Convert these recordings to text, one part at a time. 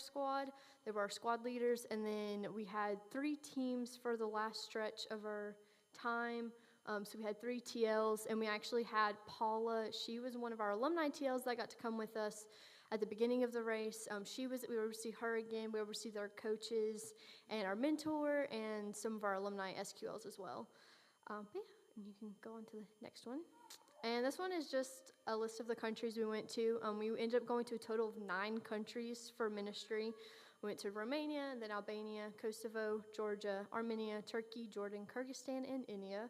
squad. They were our squad leaders. And then we had 3 teams for the last stretch of our time. So we had 3 TLs, and we actually had Paula. She was one of our alumni TLs that got to come with us at the beginning of the race. We were able to see her again. We were able to see our coaches and our mentor and some of our alumni SQLs as well. But yeah, and you can go on to the next one. And this one is just a list of the countries we went to. We ended up going to a total of 9 countries for ministry. We went to Romania, then Albania, Kosovo, Georgia, Armenia, Turkey, Jordan, Kyrgyzstan, and India.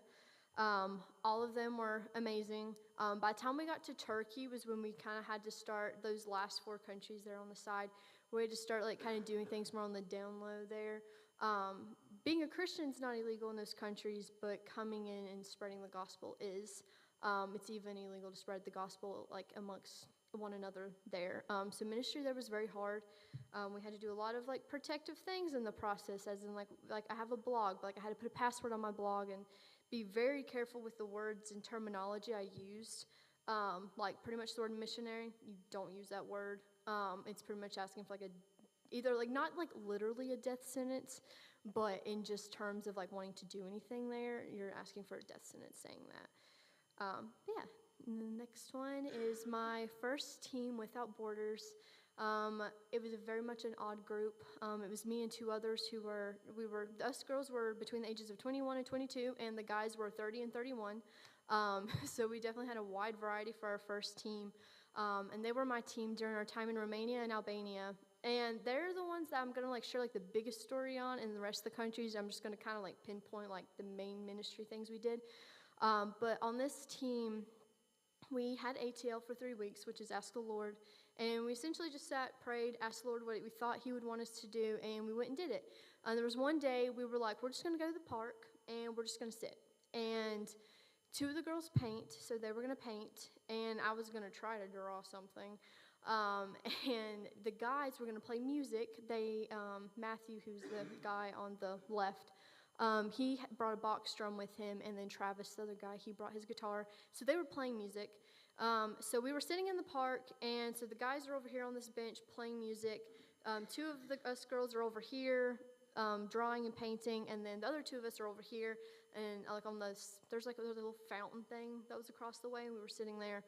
All of them were amazing. By the time we got to Turkey was when we kind of had to start those last 4 countries there on the side. We had to start like kind of doing things more on the down low there. Being a Christian is not illegal in those countries, but coming in and spreading the gospel is. It's even illegal to spread the gospel like amongst one another there. So ministry there was very hard. We had to do a lot of like protective things in the process, as in like I have a blog, but like I had to put a password on my blog and be very careful with the words and terminology I used. Like pretty much the word missionary, you don't use that word. It's pretty much asking for like either like not like literally a death sentence, but in just terms of like wanting to do anything there, you're asking for a death sentence saying that. But yeah, and the next one is my first team without borders. It was very much an odd group. It was me and 2 others us girls were between the ages of 21 and 22, and the guys were 30 and 31. So we definitely had a wide variety for our first team. And they were my team during our time in Romania and Albania. And they're the ones that I'm going to like share like the biggest story on, and the rest of the countries I'm just going to kind of like pinpoint like the main ministry things we did. But on this team, we had ATL for 3 weeks, which is Ask the Lord. And we essentially just sat, prayed, asked the Lord what we thought he would want us to do, and we went and did it. There was one day we were like, we're just going to go to the park, and we're just going to sit. And 2 of the girls paint, so they were going to paint, and I was going to try to draw something. And the guys were going to play music. Matthew, who's the guy on the left, he brought a box drum with him, and then Travis, the other guy, he brought his guitar. So they were playing music. So we were sitting in the park, and so the guys are over here on this bench playing music. 2 of us girls are over here drawing and painting, and then the other 2 of us are over here. And like there's a little fountain thing that was across the way, and we were sitting there.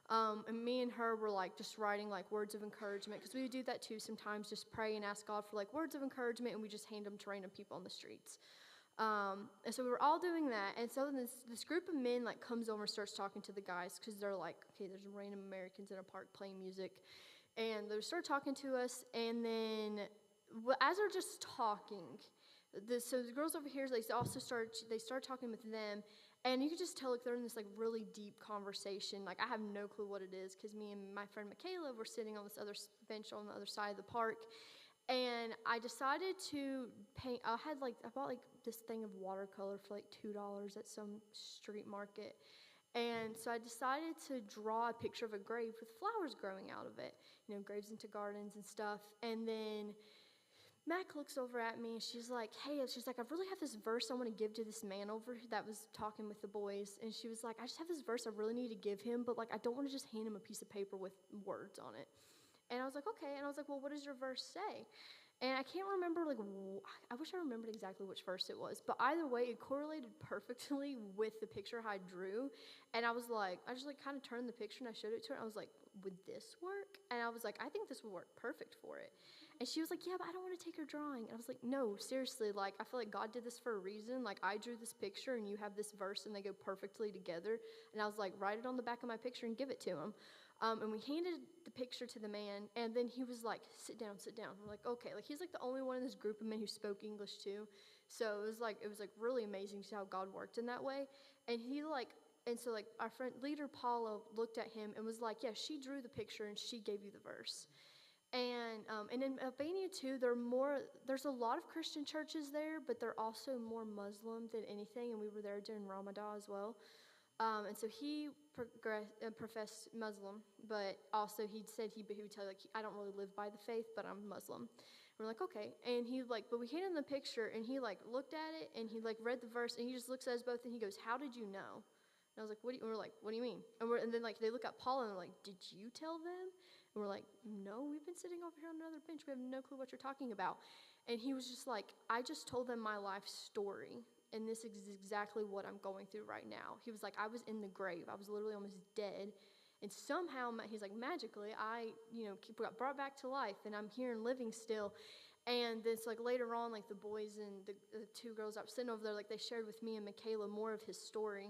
And me and her were like just writing like words of encouragement, because we would do that too sometimes, just pray and ask God for like words of encouragement, and we just hand them to random people on the streets. And so we were all doing that, and so this group of men like comes over and starts talking to the guys, because they're like, okay, there's random Americans in a park playing music, and they start talking to us, and then as they're just talking, so the girls over here, they start talking with them, and you can just tell like they're in this like really deep conversation. Like I have no clue what it is, because me and my friend Michaela were sitting on this other bench on the other side of the park. And I decided to paint. I bought like this thing of watercolor for like $2 at some street market. And so I decided to draw a picture of a grave with flowers growing out of it, graves into gardens and stuff. And then Mac looks over at me, and she's like, I really have this verse I want to give to this man over that was talking with the boys. And she was like, I just have this verse I really need to give him, but like I don't want to just hand him a piece of paper with words on it. And I was like, okay. And I was like, well, what does your verse say? And I can't remember, I wish I remembered exactly which verse it was. But either way, it correlated perfectly with the picture I drew. And I was like, I just kind of turned the picture and I showed it to her. And I was like, would this work? And I was like, I think this would work perfect for it. And she was like, yeah, but I don't want to take her drawing. And I was like, no, seriously, I feel like God did this for a reason. Like, I drew this picture and you have this verse and they go perfectly together. And I was like, write it on the back of my picture and give it to him. And we handed the picture to the man, and then he was like, sit down. We're like, okay. He's like the only one in this group of men who spoke English too. So it was like really amazing to see how God worked in that way. And so our friend leader Paula looked at him and was like, yeah, she drew the picture and she gave you the verse. And in Albania too, there's a lot of Christian churches there, but they're also more Muslim than anything. And we were there during Ramadan as well. And so he professed Muslim, but also he said he would tell you, I don't really live by the faith, but I'm Muslim. And we're like, okay. And but we handed him the picture, and he looked at it, and he read the verse, and he just looks at us both, and he goes, how did you know? And I was like, we're like, what do you mean? And then they look at Paula, and they're like, did you tell them? And And we're like, no, we've been sitting over here on another bench. We have no clue what you're talking about. And he was just like, I just told them my life story. And this is exactly what I'm going through right now. He was like, I was in the grave. I was literally almost dead. And somehow, he's like, magically, I, got brought back to life. And I'm here and living still. And this, like, later on, like, the boys and the two girls that were sitting over there, like, they shared with me and Michaela more of his story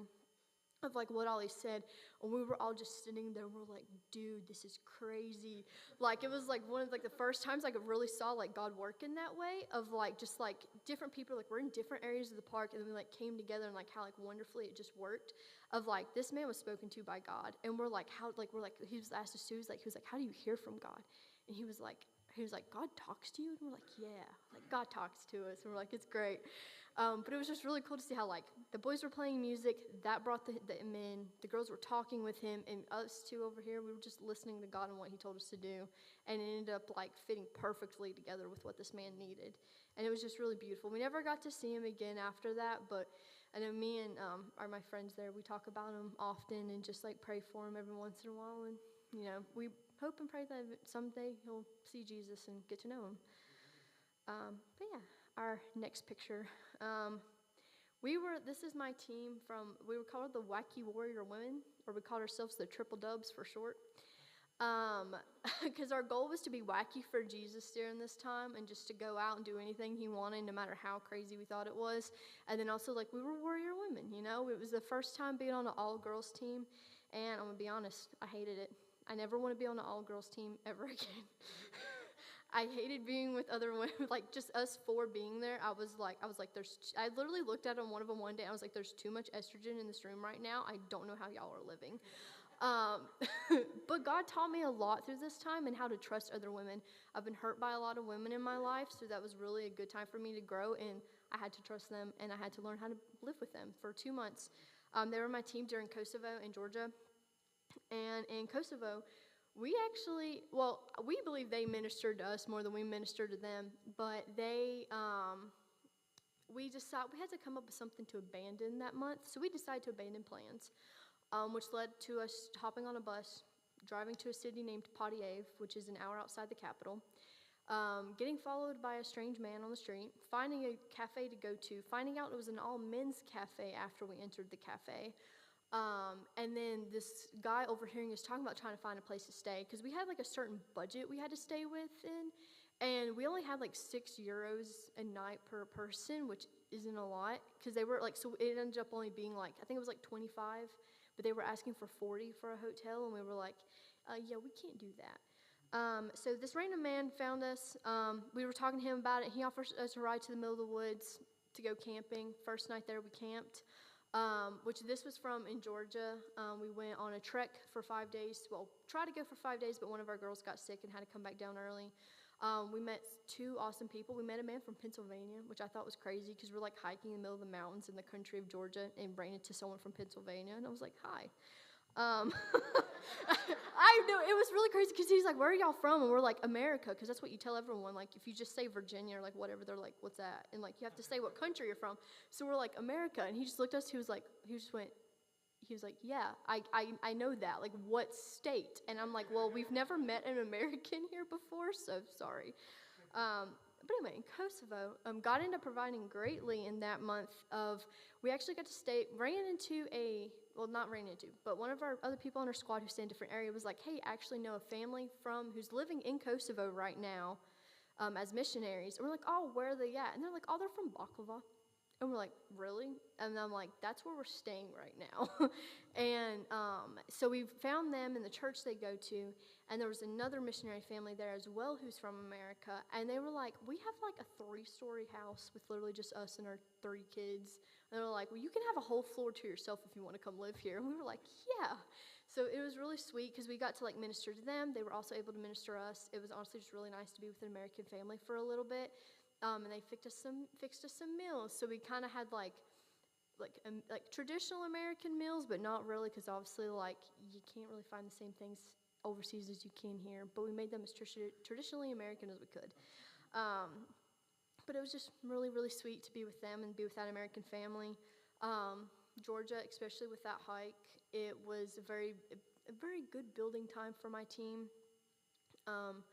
of, like, what all he said. And we were all just sitting there, and we're like, dude, this is crazy. Like, it was, like, one of, like, the first times I really saw, like, God work in that way of, like, just, like, different people, like, we're in different areas of the park, and then we, like, came together, and, like, how, like, wonderfully it just worked of, like, this man was spoken to by God. And we're like, he was asked us, he was like, how do you hear from God? And he was like, God talks to you? And we're like, yeah, like, God talks to us. And we're like, it's great. But it was just really cool to see how, like, the boys were playing music, that brought them in, the girls were talking with him, and us two over here, we were just listening to God and what he told us to do, and it ended up, like, fitting perfectly together with what this man needed. And it was just really beautiful. We never got to see him again after that, but I know me and my friends there, we talk about him often and just, like, pray for him every once in a while, and, we hope and pray that someday he'll see Jesus and get to know him. But yeah, our next picture. This is my team we were called the Wacky Warrior Women, or we called ourselves the Triple Dubs for short. Because our goal was to be wacky for Jesus during this time and just to go out and do anything he wanted, no matter how crazy we thought it was. And then also, like, we were warrior women, It was the first time being on an all-girls team, and I'm going to be honest, I hated it. I never want to be on an all-girls team ever again. I hated being with other women, like, just us four being there. I literally looked at one of them one day, and I was like, there's too much estrogen in this room right now. I don't know how y'all are living. But God taught me a lot through this time and how to trust other women. I've been hurt by a lot of women in my life, so that was really a good time for me to grow, and I had to trust them, and I had to learn how to live with them for 2 months. They were my team during Kosovo in Georgia, and in Kosovo, we believe they ministered to us more than we ministered to them, but we had to come up with something to abandon that month, so we decided to abandon plans, which led to us hopping on a bus, driving to a city named Podiev, which is an hour outside the capital, getting followed by a strange man on the street, finding a cafe to go to, finding out it was an all-men's cafe after we entered the cafe. And then this guy overhearing us talking about trying to find a place to stay, because we had like a certain budget we had to stay within, and we only had like €6 a night per person, which isn't a lot, because they were like, so it ended up only being like, I think it was like 25, but they were asking for 40 for a hotel, and we were like, yeah, we can't do that. So this random man found us. We were talking to him about it. He offered us a ride to the middle of the woods to go camping. First night there, we camped. Which this was from in Georgia. We went on a trek for 5 days. Well, tried to go for 5 days, but one of our girls got sick and had to come back down early. We met two awesome people. We met a man from Pennsylvania, which I thought was crazy because we're like hiking in the middle of the mountains in the country of Georgia and ran into someone from Pennsylvania, and I was like, hi. I know, it was really crazy because he's like, where are y'all from? And we're like, America, because that's what you tell everyone. Like, if you just say Virginia or like whatever, they're like, what's that? And like, you have to say what country you're from. So we're like, America. And he just looked at us, he was like, yeah, I know that. Like, what state? And I'm like, well, we've never met an American here before, so sorry. But anyway, in Kosovo, God ended up providing greatly in that month we actually got to but one of our other people on our squad who stayed in a different area was like, hey, I actually know a family who's living in Kosovo right now as missionaries. And we're like, oh, where are they at? And they're like, oh, they're from Baklava. And we're like, really? And I'm like, that's where we're staying right now. And so we found them in the church they go to, and there was another missionary family there as well who's from America. And they were like, we have like a 3-story house with literally just us and our 3 kids. And they were like, well, you can have a whole floor to yourself if you want to come live here. And we were like, yeah. So it was really sweet because we got to like minister to them. They were also able to minister us. It was honestly just really nice to be with an American family for a little bit. And they fixed us some meals. So we kind of had like traditional American meals, but not really, because obviously like you can't really find the same things overseas as you can here. But we made them as traditionally American as we could. But it was just really, really sweet to be with them and be with that American family. Georgia, especially with that hike, it was a very good building time for my team. Um,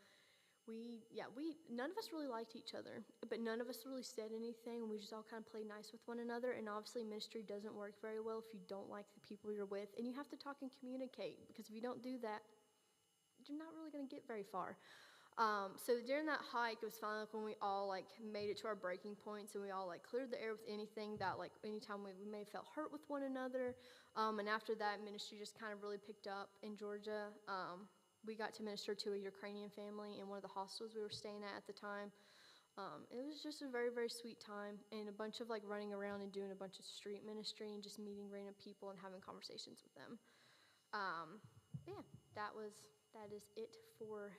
none of us really liked each other, but none of us really said anything. We just all kind of played nice with one another. And obviously, ministry doesn't work very well if you don't like the people you're with, and you have to talk and communicate, because if you don't do that, you're not really going to get very far. So during that hike, it was finally like when we all like made it to our breaking points, and we all like cleared the air with anything that like anytime we may have felt hurt with one another. And after that, ministry just kind of really picked up in Georgia. We got to minister to a Ukrainian family in one of the hostels we were staying at the time. It was just a very, very sweet time, and a bunch of like running around and doing a bunch of street ministry and just meeting random people and having conversations with them. Yeah, that is it for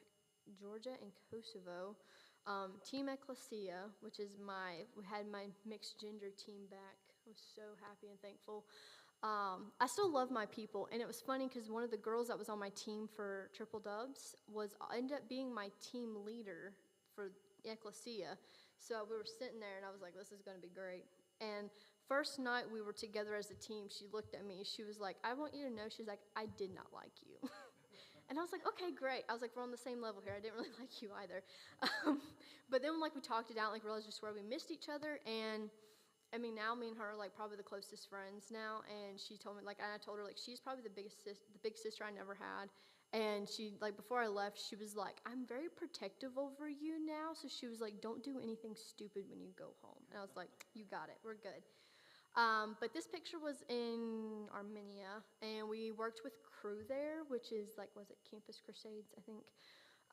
Georgia and Kosovo. Team Ecclesia, which is we had my mixed gender team back. I was so happy and thankful. I still love my people, and it was funny because one of the girls that was on my team for Triple Dubs ended up being my team leader for Ecclesia. So we were sitting there, and I was like, this is going to be great. And first night we were together as a team, she looked at me. She was like, I want you to know, she's like, I did not like you. And I was like, okay, great. I was like, we're on the same level here. I didn't really like you either. But then like we talked it out, like realized just where we missed each other. And I mean, now me and her are like probably the closest friends now. And she told me, like, and I told her, like, she's probably the big sister I never had. And she, like, before I left, she was like, I'm very protective over you now. So she was like, don't do anything stupid when you go home. And I was like, you got it. We're good. But this picture was in Armenia, and we worked with Cru there, which is like, was it Campus Crusades, I think?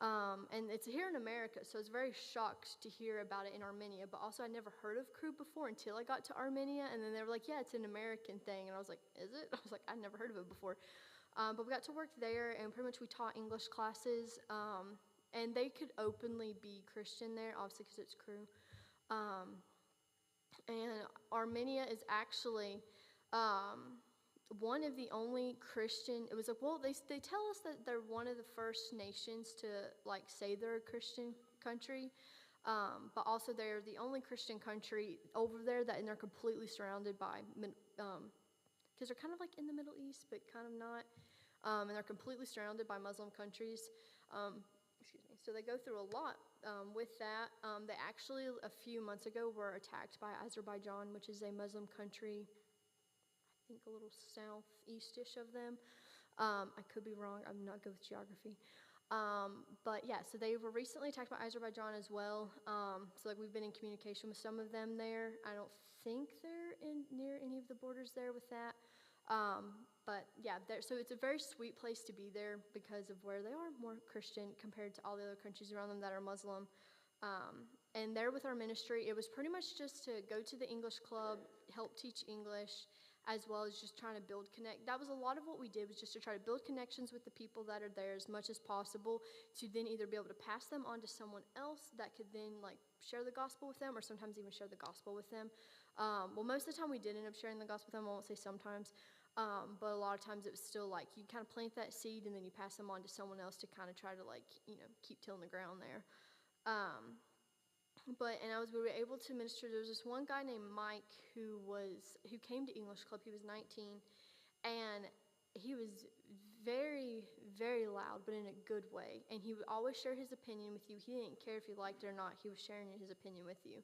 And it's here in America, so I was very shocked to hear about it in Armenia. But also, I never heard of Cru before until I got to Armenia, and then they were like, yeah, it's an American thing. And I was like, is it? I was like, I'd never heard of it before. But we got to work there, and pretty much we taught English classes, and they could openly be Christian there, obviously because it's Cru. And Armenia is actually one of the only Christian. It was like, well, they tell us that they're one of the first nations to like say they're a Christian country, but also they're the only Christian country over there and they're completely surrounded by, because they're kind of like in the Middle East, but kind of not, and they're completely surrounded by Muslim countries. Excuse me. So they go through a lot with that. They actually, a few months ago, were attacked by Azerbaijan, which is a Muslim country, I think a little southeast-ish of them. I could be wrong. I'm not good with geography. But yeah, so they were recently attacked by Azerbaijan as well. So like we've been in communication with some of them there. I don't think they're near any of the borders there with that. But yeah, so it's a very sweet place to be there because of where they are more Christian compared to all the other countries around them that are Muslim. And there with our ministry, it was pretty much just to go to the English club, help teach English, as well as just trying to build connect. That was a lot of what we did, was just to try to build connections with the people that are there as much as possible, to then either be able to pass them on to someone else that could then like share the gospel with them, or sometimes even share the gospel with them. Well, most of the time we did end up sharing the gospel with them. I won't say sometimes. But a lot of times it was still like you kind of plant that seed and then you pass them on to someone else to kind of try to like, keep tilling the ground there. We were able to minister. There was this one guy named Mike who came to English Club. He was 19, and he was very, very loud, but in a good way. And he would always share his opinion with you. He didn't care if you liked it or not. He was sharing his opinion with you.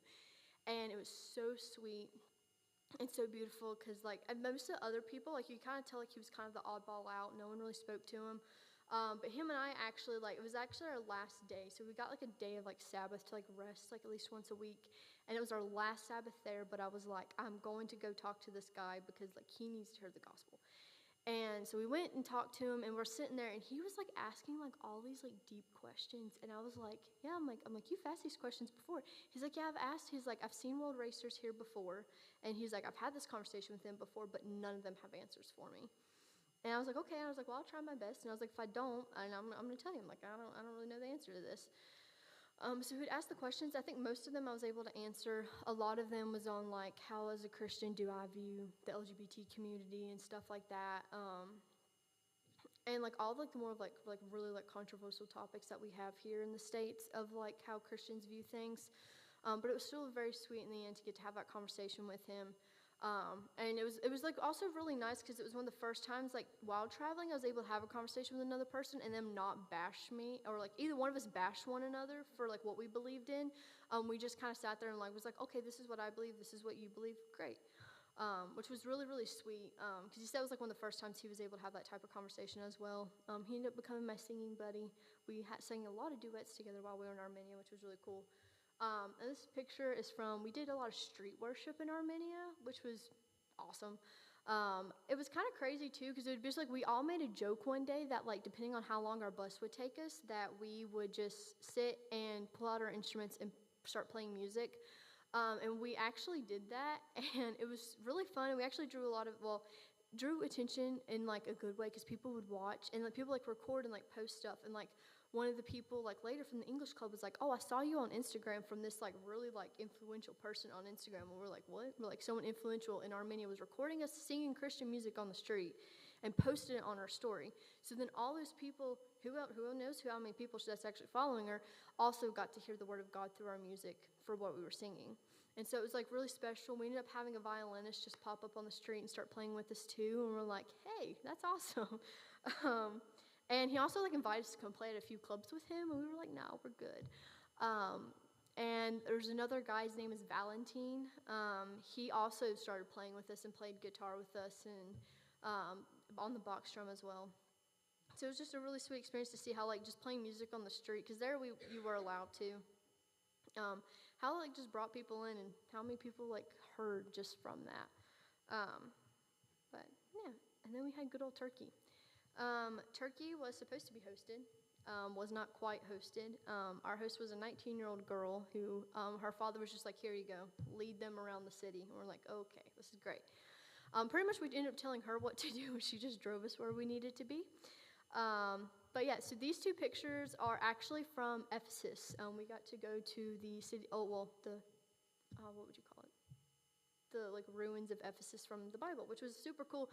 And it was so sweet. It's so beautiful because, like, most of the other people, like, you kind of tell, like, he was kind of the oddball out. No one really spoke to him. But him and I actually, like, it was actually our last day. So we got, like, a day of, like, Sabbath to, like, rest, like, at least once a week. And it was our last Sabbath there, but I was like, I'm going to go talk to this guy because, like, he needs to hear the gospel. And so we went and talked to him, and we're sitting there, and he was, like, asking, like, all these, like, deep questions. And I was like, yeah, I'm like, you've asked these questions before. He's like, yeah, he's like, I've seen world racers here before. And he's like, I've had this conversation with them before, but none of them have answers for me. And I was like, okay. And I was like, well, I'll try my best. And I was like, if I don't, and I'm going to tell him, like, I don't really know the answer to this. So he'd ask the questions. I think most of them I was able to answer. A lot of them was on, like, how as a Christian do I view the LGBT community and stuff like that. And, like, all, like, the more, like really, like, controversial topics that we have here in the States of, like, how Christians view things. But it was still very sweet in the end to get to have that conversation with him. And it was like also really nice because it was one of the first times like while traveling I was able to have a conversation with another person and them not bash me or like either one of us bash one another for like what we believed in. We just kind of sat there and like was like, okay, this is what I believe, this is what you believe, great. Which was really, really sweet because he said it was like one of the first times he was able to have that type of conversation as well. He ended up becoming my singing buddy. We sang a lot of duets together while we were in Armenia, which was really cool. And this picture is from, we did a lot of street worship in Armenia, which was awesome. It was kind of crazy too, because it was just like, we all made a joke one day that like, depending on how long our bus would take us, that we would just sit and pull out our instruments and start playing music. And we actually did that, and it was really fun. We actually drew drew attention in like a good way, because people would watch, and like people like record and like post stuff, and like one of the people like later from the English club was like, oh, I saw you on Instagram from this like really like influential person on Instagram. And we're like, what? We're like, someone influential in Armenia was recording us singing Christian music on the street and posted it on our story. So then all those people, who knows how many people that's actually following her, also got to hear the word of God through our music for what we were singing. And so it was like really special. We ended up having a violinist just pop up on the street and start playing with us too. And we're like, hey, that's awesome. And he also like invited us to come play at a few clubs with him, and we were like, no, we're good. And there's another guy, his name is Valentine. He also started playing with us and played guitar with us, and on the box drum as well. So it was just a really sweet experience to see how like just playing music on the street, because there you were allowed to. How like just brought people in, and how many people like heard just from that. But yeah, and then we had good old Turkey. Turkey was supposed to be hosted, was not quite hosted. Our host was a 19-year-old girl who, her father was just like, here you go, lead them around the city. And we're like, okay, this is great. Pretty much we ended up telling her what to do, and she just drove us where we needed to be. But yeah, so these two pictures are actually from Ephesus. We got to go to the city, what would you call it? The like ruins of Ephesus from the Bible, which was super cool.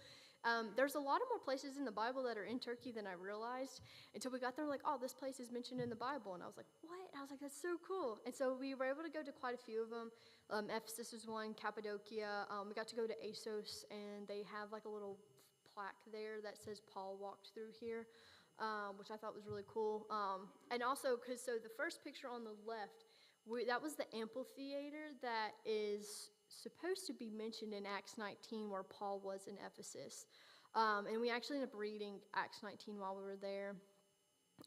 There's a lot of more places in the Bible that are in Turkey than I realized until we got there. Like, oh, this place is mentioned in the Bible, and I was like, what? I was like, that's so cool. And so we were able to go to quite a few of them. Ephesus was one, Cappadocia. We got to go to Assos, and they have like a little plaque there that says Paul walked through here, which I thought was really cool. And also, so the first picture on the left, that was the amphitheater that is supposed to be mentioned in Acts 19 where Paul was in Ephesus. And we actually ended up reading Acts 19 while we were there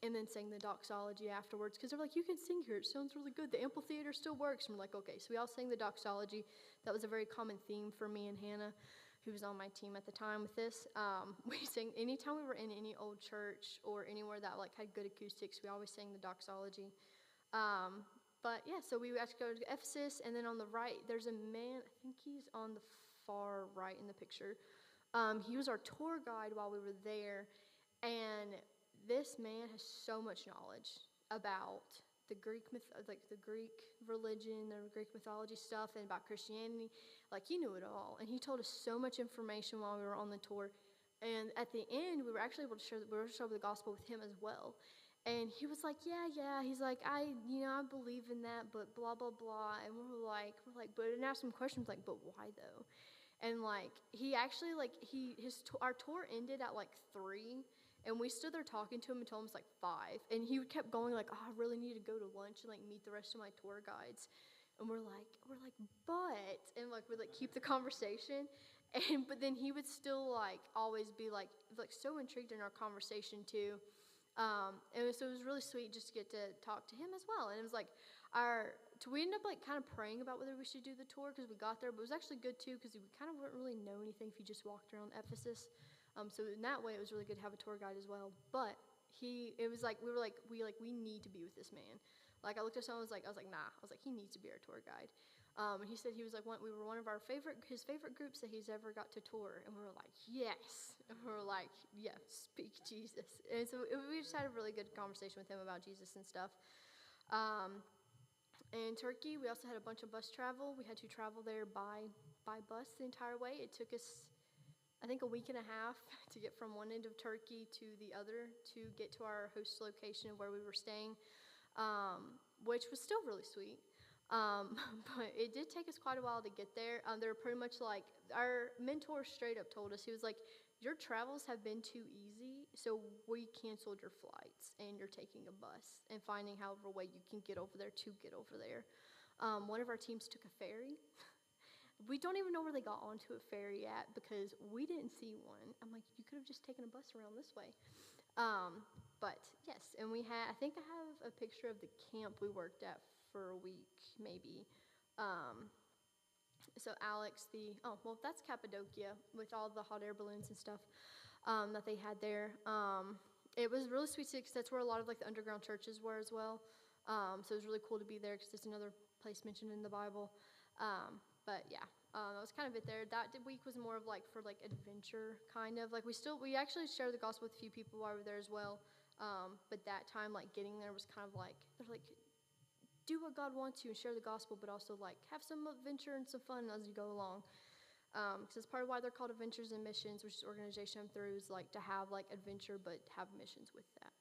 and then sang the doxology afterwards, because they're like, you can sing here, it sounds really good, the amphitheater still works. And we're like, okay. So we all sang the doxology. That was a very common theme for me and Hannah, who was on my team at the time with this. We sang, anytime we were in any old church or anywhere that like had good acoustics, we always sang the doxology. But yeah, so we actually go to Ephesus, and then on the right, there's a man, I think he's on the far right in the picture. He was our tour guide while we were there, and this man has so much knowledge about the Greek the Greek religion, the Greek mythology stuff, and about Christianity. Like, he knew it all, and he told us so much information while we were on the tour. And at the end, we were actually able to share the gospel with him as well. And he was like, yeah, he's like, I believe in that, but blah, blah, blah. And we're like, but and asked some questions like, but why though? And like, he actually like, our tour ended at like 3, and we stood there talking to him until almost like 5. And he kept going like, oh, I really need to go to lunch and like meet the rest of my tour guides. And we're like, but, and like, we'd like keep the conversation. But then he would still like always be like so intrigued in our conversation too. So it was really sweet just to get to talk to him as well. And it was like we ended up like kind of praying about whether we should do the tour because we got there, but it was actually good too because we kind of wouldn't really know anything if you just walked around Ephesus. So in that way, it was really good to have a tour guide as well. But it was like, we need to be with this man. Like, I looked at someone, I was like, nah. I was like, he needs to be our tour guide. And he said he was like, we were one of his favorite groups that he's ever got to tour. And we were like, yes. And we were like, yeah, speak Jesus. And so we just had a really good conversation with him about Jesus and stuff. In Turkey, we also had a bunch of bus travel. We had to travel there by bus the entire way. It took us, I think, a week and a half to get from one end of Turkey to the other to get to our host location where we were staying, which was still really sweet. But it did take us quite a while to get there. They were pretty much like, our mentor straight up told us, he was like, your travels have been too easy, so we canceled your flights, and you're taking a bus and finding however way you can get over there to get over there. One of our teams took a ferry. We don't even know where they got onto a ferry at because we didn't see one. I'm like, you could have just taken a bus around this way. But yes, and I think I have a picture of the camp we worked at for a week, maybe. So Alex, that's Cappadocia with all the hot air balloons and stuff that they had there. It was really sweet because that's where a lot of like the underground churches were as well. So it was really cool to be there because it's another place mentioned in the Bible. But yeah, that was kind of it there. That week was more of like for like adventure kind of. Like we actually shared the gospel with a few people while we were there as well. But that time, like getting there was kind of like, they're like, do what God wants you and share the gospel, but also like have some adventure and some fun as you go along. Because it's part of why they're called Adventures and Missions, which is the organization I'm through, is like to have like adventure, but have missions with that.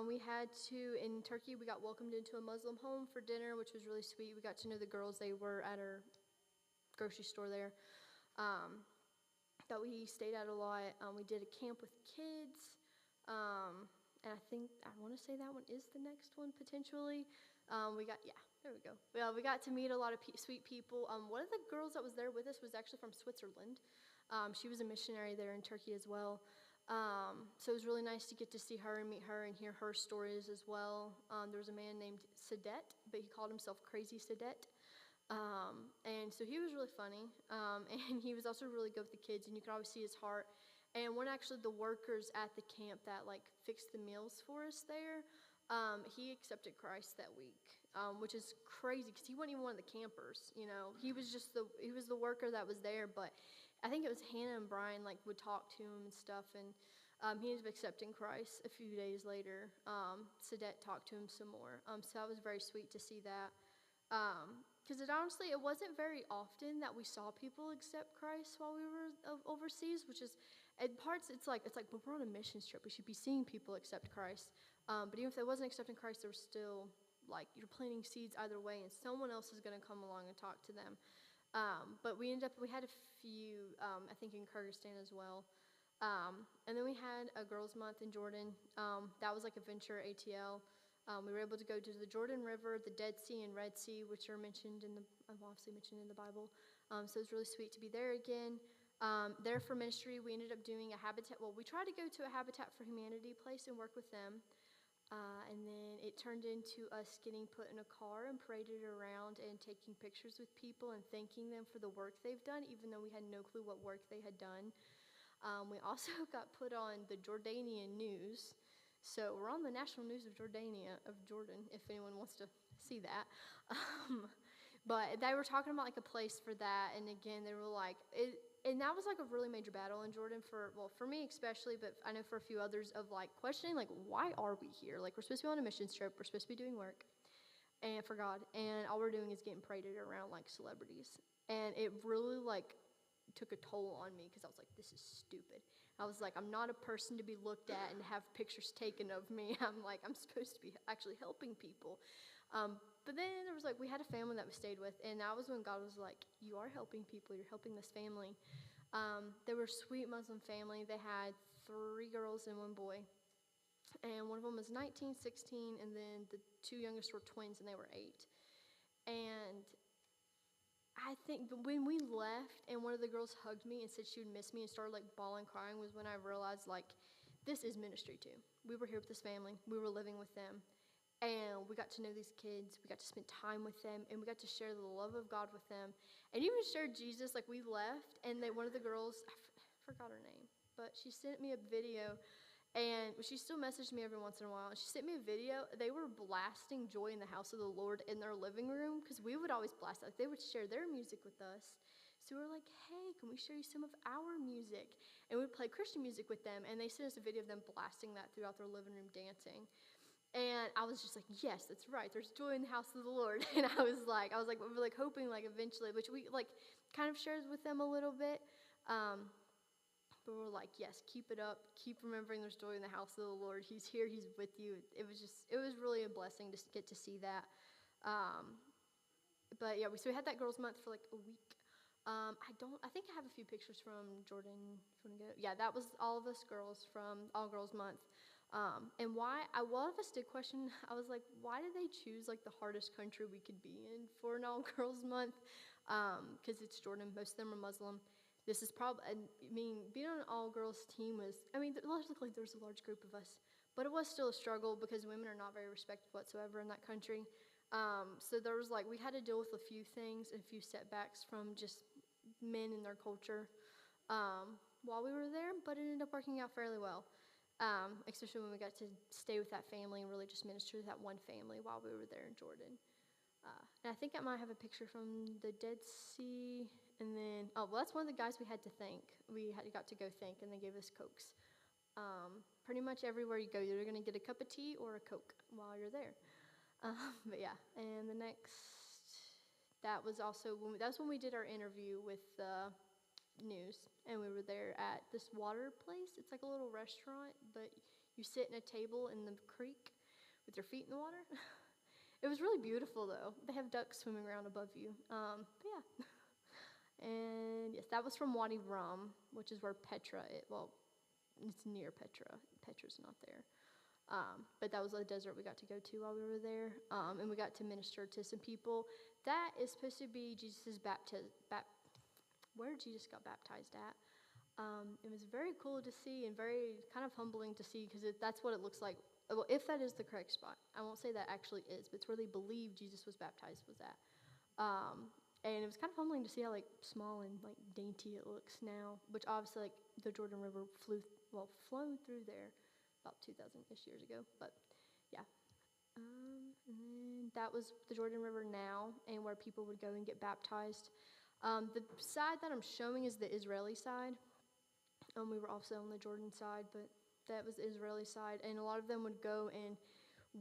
We had in Turkey, we got welcomed into a Muslim home for dinner, which was really sweet. We got to know the girls. They were at our grocery store there that we stayed at a lot. We did a camp with kids. And I want to say that one is the next one potentially. There we go. We got to meet a lot of sweet people. One of the girls that was there with us was actually from Switzerland. She was a missionary there in Turkey as well. So it was really nice to get to see her and meet her and hear her stories as well. There was a man named Sadet, but he called himself Crazy Sadet. And so he was really funny. And he was also really good with the kids, and you could always see his heart. And one actually the workers at the camp that like fixed the meals for us there, he accepted Christ that week, which is crazy because he wasn't even one of the campers. You know, he was the worker that was there. But I think it was Hannah and Brian like would talk to him and stuff, and he ended up accepting Christ a few days later. Sadet talked to him some more, so that was very sweet to see that. Because it wasn't very often that we saw people accept Christ while we were overseas, which is, at parts, it's like, but we're on a missions trip. We should be seeing people accept Christ. But even if they wasn't accepting Christ, there was still, like, you're planting seeds either way, and someone else is going to come along and talk to them. But we had a few, I think in Kyrgyzstan as well. And then we had a girls' month in Jordan. That was like Adventure ATL. We were able to go to the Jordan River, the Dead Sea, and Red Sea, which are obviously mentioned in the Bible. So it was really sweet to be there again. There for ministry, we ended up doing we tried to go to a Habitat for Humanity place and work with them. And then it turned into us getting put in a car and paraded around and taking pictures with people and thanking them for the work they've done, even though we had no clue what work they had done. We also got put on the Jordanian news. So we're on the national news of Jordan, if anyone wants to see that. But they were talking about like a place for that, and again, they were like, and that was like a really major battle in Jordan for me especially, but I know for a few others, of like questioning like, why are we here? Like, we're supposed to be on a mission trip, we're supposed to be doing work, and for God, and all we're doing is getting paraded around like celebrities, and it really like took a toll on me because I was like, this is stupid. I was like, I'm not a person to be looked at and have pictures taken of me. I'm like, I'm supposed to be actually helping people. But then there was like, we had a family that we stayed with, and that was when God was like, you are helping people, you're helping this family. They were a sweet Muslim family. They had 3 girls and 1 boy. And one of them was 19, 16, and then the 2 youngest were twins, and they were 8. And I think when we left and one of the girls hugged me and said she would miss me and started like bawling, crying, was when I realized like, this is ministry too. We were here with this family. We were living with them. And we got to know these kids. We got to spend time with them, and we got to share the love of God with them. And even share Jesus. Like, we left, and one of the girls, I forgot her name, but she sent me a video, and she still messaged me every once in a while. She sent me a video. They were blasting Joy in the House of the Lord in their living room, because we would always blast it. Like, they would share their music with us. So we were like, hey, can we show you some of our music? And we'd play Christian music with them, and they sent us a video of them blasting that throughout their living room dancing. And I was just like, yes, that's right. There's joy in the house of the Lord. And I was like, we were like hoping like eventually, which we like kind of shared with them a little bit. But we're like, yes, keep it up. Keep remembering there's joy in the house of the Lord. He's here. He's with you. It was really a blessing to get to see that. Um, but yeah, so we had that girls' month for like a week. I think I have a few pictures from Jordan. If you want to go, yeah, that was all of us girls from All Girls Month. And why? A lot of us did question. I was like, why did they choose like the hardest country we could be in for an All Girls Month? Because it's Jordan. Most of them are Muslim. This is probably. I mean, being on an all girls team was. I mean, logically there's a large group of us, but it was still a struggle because women are not very respected whatsoever in that country. So there was like we had to deal with a few things and a few setbacks from just men and their culture while we were there, but it ended up working out fairly well. Especially when we got to stay with that family and really just minister to that one family while we were there in Jordan. And I think I might have a picture from the Dead Sea, and then that's one of the guys we had to thank. Got to go thank, and they gave us cokes. Pretty much everywhere you go, you're gonna get a cup of tea or a coke while you're there. But yeah, and the next that was also that's when we did our interview with the news, and we were there at this water place. It's like a little restaurant, but you sit in a table in the creek with your feet in the water. It was really beautiful though. They have ducks swimming around above you. But yeah. And yes, that was from Wadi Rum, which is where Petra. It's near Petra. Petra's not there. But that was a desert we got to go to while we were there, and we got to minister to some people. That is supposed to be Jesus' where Jesus got baptized at. It was very cool to see and very kind of humbling to see because that's what it looks like. Well, if that is the correct spot, I won't say that actually is, but it's where they believe Jesus was baptized was at. And it was kind of humbling to see how like small and like dainty it looks now, which obviously like the Jordan River flowed through there about 2,000-ish years ago. But yeah, and then that was the Jordan River now, and where people would go and get baptized. The side that I'm showing is the Israeli side. We were also on the Jordan side, but that was the Israeli side. And a lot of them would go and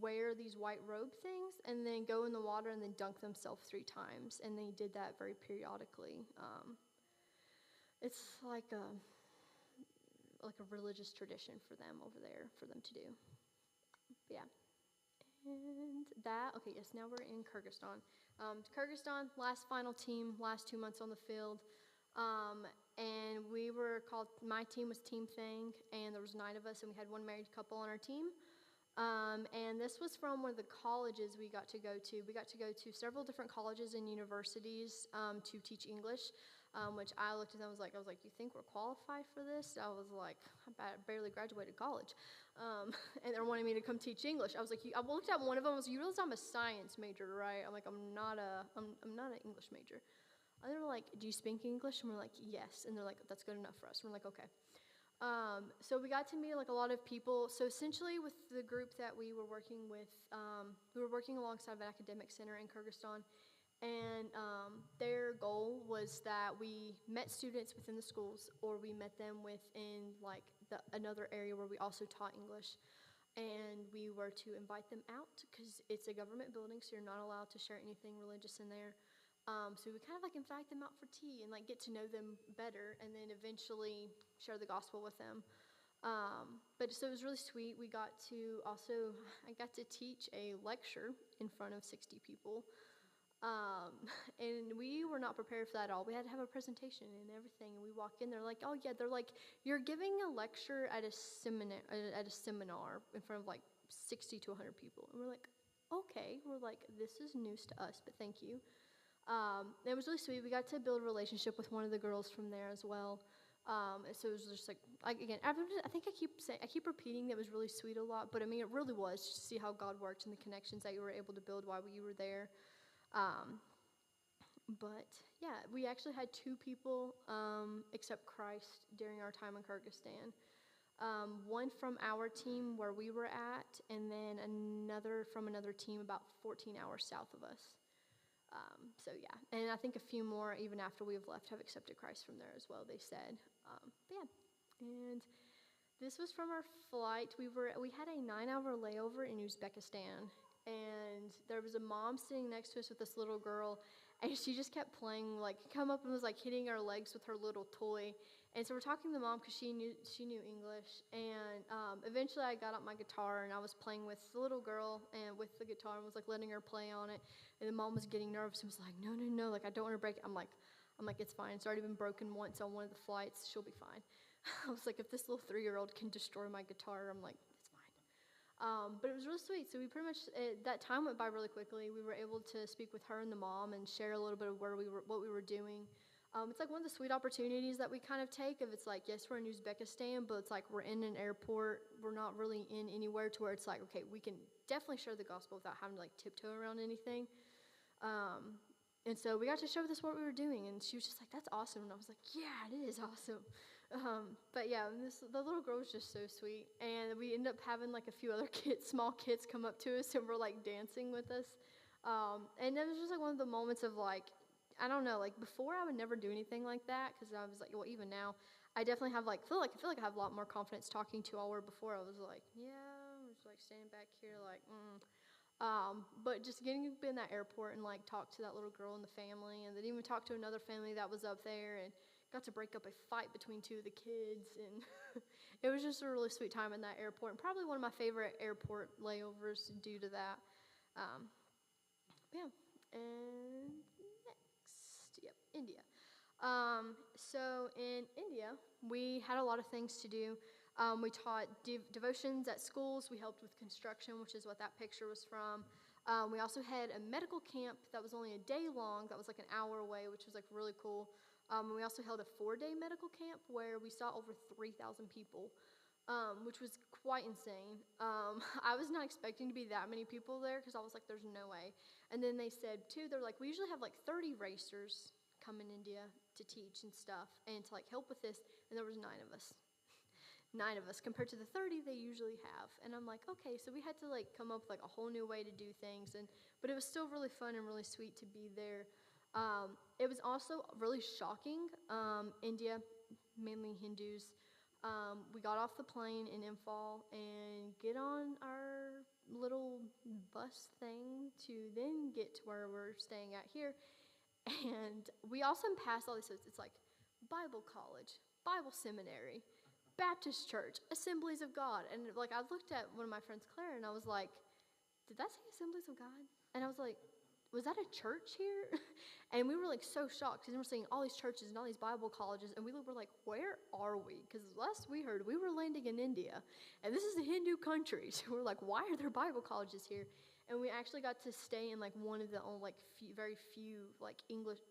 wear these white robe things and then go in the water and then dunk themselves 3 times. And they did that very periodically. It's like a religious tradition for them over there for them to do. But yeah. And okay, yes, now we're in Kyrgyzstan. Kyrgyzstan, last final team, last 2 months on the field. And we were called, my team was Team Thang, and there was 9 of us, and we had 1 married couple on our team. And this was from one of the colleges we got to go to. We got to go to several different colleges and universities to teach English, which I looked at them, I was like, you think we're qualified for this? I was like, I barely graduated college. And they're wanting me to come teach English. I was like, I looked at one of them, I was like, you realize I'm a science major, right? I'm like, I'm not an English major. And they were like, do you speak English? And we're like, yes. And they're like, that's good enough for us. And we're like, okay. So we got to meet like a lot of people. So essentially with the group that we were working with, we were working alongside an academic center in Kyrgyzstan. And their goal was that we met students within the schools, or we met them within like another area where we also taught English. And we were to invite them out because it's a government building, so you're not allowed to share anything religious in there. So we kind of like invite them out for tea and like get to know them better, and then eventually share the gospel with them. But so it was really sweet. I got to teach a lecture in front of 60 people. And we were not prepared for that at all. We had to have a presentation and everything. And we walk in, they're like, oh yeah, they're like, you're giving a lecture at a seminar in front of like 60 to 100 people. And we're like, okay. We're like, this is news to us, but thank you. It was really sweet. We got to build a relationship with one of the girls from there as well. So it was just like again, I think I keep repeating that it was really sweet a lot, but I mean, it really was just to see how God worked and the connections that you were able to build while you were there. But yeah, we actually had 2 people accept Christ during our time in Kyrgyzstan. One from our team where we were at, and then another from another team about 14 hours south of us. So yeah, and I think a few more even after we've left have accepted Christ from there as well, they said. But yeah, and this was from our flight. We had a 9-hour layover in Uzbekistan, and there was a mom sitting next to us with this little girl, and she just kept playing, like come up and was like hitting our legs with her little toy, And so we're talking to the mom because she knew English. And eventually I got out my guitar and I was playing with the little girl and with the guitar and was like letting her play on it. And the mom was getting nervous and was like, no, like I don't want to break it. I'm like, it's fine. It's already been broken once on one of the flights. She'll be fine. I was like, if this little 3-year-old can destroy my guitar, I'm like, it's fine. But it was really sweet. So we pretty much, that time went by really quickly. We were able to speak with her and the mom and share a little bit of what we were doing. It's like one of the sweet opportunities that we kind of take of it's like, yes, we're in Uzbekistan, but it's like we're in an airport. We're not really in anywhere to where it's like, okay, we can definitely share the gospel without having to like tiptoe around anything. And so we got to show this what we were doing, and she was just like, that's awesome. And I was like, yeah, it is awesome. But yeah, the little girl was just so sweet. And we ended up having like a few other small kids come up to us and were like dancing with us. And it was just like one of the moments of like, I don't know, like before I would never do anything like that because I was like, well, even now, I definitely have like, I feel like I have a lot more confidence talking to all where before I was like, yeah, I was like standing back here like, But just getting to be in that airport and like talk to that little girl and the family, and then even talk to another family that was up there and got to break up a fight between two of the kids, and it was just a really sweet time in that airport, and probably one of my favorite airport layovers due to that. Yeah, and India. So in India, we had a lot of things to do. We taught devotions at schools. We helped with construction, which is what that picture was from. We also had a medical camp that was only a day long. That was like an hour away, which was like really cool. We also held a 4-day medical camp where we saw over 3,000 people, which was quite insane. I was not expecting to be that many people there because I was like, there's no way. And then they said, too, they're like, we usually have like 30 racers come in India to teach and stuff and to like help with this, and there was 9 of us. 9 of us compared to the 30 they usually have. And I'm like, okay, so we had to like come up with like a whole new way to do things, but it was still really fun and really sweet to be there. It was also really shocking. India, mainly Hindus. We got off the plane in Imphal and get on our little bus thing to then get to where we're staying at here. And we also passed all these, it's like Bible college, Bible seminary, Baptist church, Assemblies of God. And like I looked at one of my friends, Claire, and I was like, did that say Assemblies of God? And I was like, was that a church here? And we were like so shocked because we were seeing all these churches and all these Bible colleges, and we were like, where are we? Because last we heard, we were landing in India, and this is a Hindu country. So we're like, why are there Bible colleges here? And we actually got to stay in like one of the only like very few like English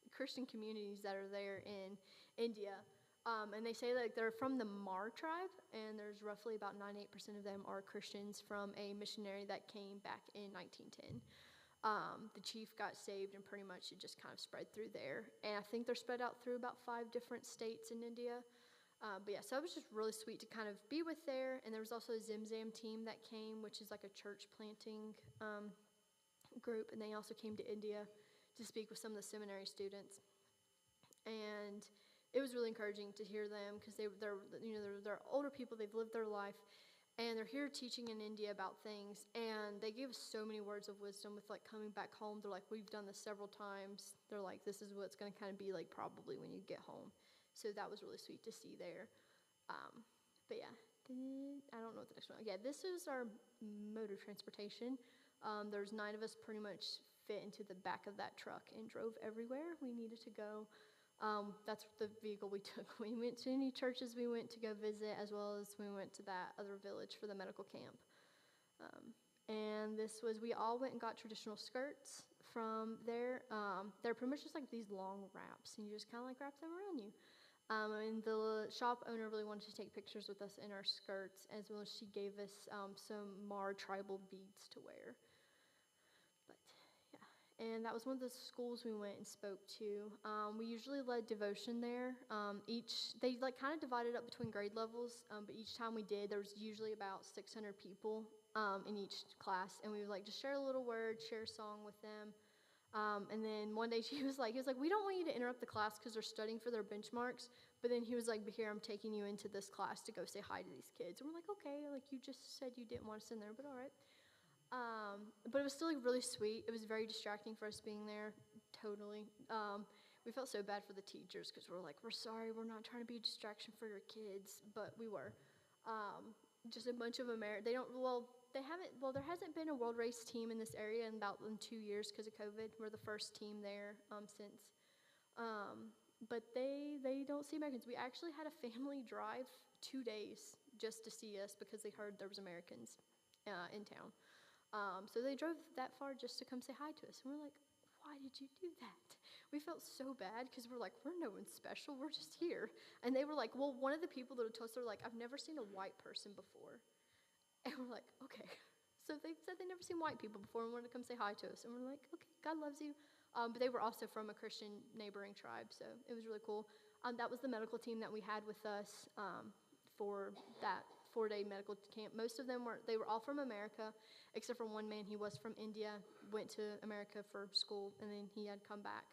Christian communities that are there in India. And they say that they're from the Mar tribe, and there's roughly about 98% of them are Christians from a missionary that came back in 1910. The chief got saved, and pretty much it just kind of spread through there. And I think they're spread out through about 5 different states in India. But yeah, so it was just really sweet to kind of be with there. And there was also a Zimzam team that came, which is like a church planting group. And they also came to India to speak with some of the seminary students. And it was really encouraging to hear them because they're older people. They've lived their life, and they're here teaching in India about things. And they gave us so many words of wisdom with like coming back home. They're like, we've done this several times. They're like, this is what it's going to kind of be like probably when you get home. So that was really sweet to see there. But yeah, I don't know what the next one. Yeah, this is our mode of transportation. There's 9 of us pretty much fit into the back of that truck and drove everywhere we needed to go. That's the vehicle we took. We went to any churches we went to go visit, as well as we went to that other village for the medical camp. And we all went and got traditional skirts from there. They're pretty much just like these long wraps, and you just kind of like wrap them around you. And the shop owner really wanted to take pictures with us in our skirts, as well as she gave us some Mar tribal beads to wear. But yeah, and that was one of the schools we went and spoke to. We usually led devotion there. They like kind of divided up between grade levels, but each time we did, there was usually about 600 people in each class, and we would like just share a little word, share a song with them. And then one day he was like, we don't want you to interrupt the class because they're studying for their benchmarks. But then he was like, but here, I'm taking you into this class to go say hi to these kids. And we're like, okay, like you just said you didn't want us in there, but all right. But it was still like really sweet. It was very distracting for us being there, totally. we felt so bad for the teachers because we're like, we're sorry, we're not trying to be a distraction for your kids, but we were. Just a bunch of there hasn't been a world race team in this area in about 2 years because of COVID. We're the first team there since. But they don't see Americans. We actually had a family drive 2 days just to see us because they heard there was Americans in town. So they drove that far just to come say hi to us. And we're like, why did you do that? We felt so bad because we're like, we're no one special. We're just here. And they were like, well, one of the people that told us, they're like, I've never seen a white person before. And we're like, okay. So they said they'd never seen white people before and wanted to come say hi to us. And we're like, okay, God loves you. But they were also from a Christian neighboring tribe, so it was really cool. That was the medical team that we had with us for that 4-day medical camp. Most of them were all from America, except for one man. He was from India, went to America for school, and then he had come back.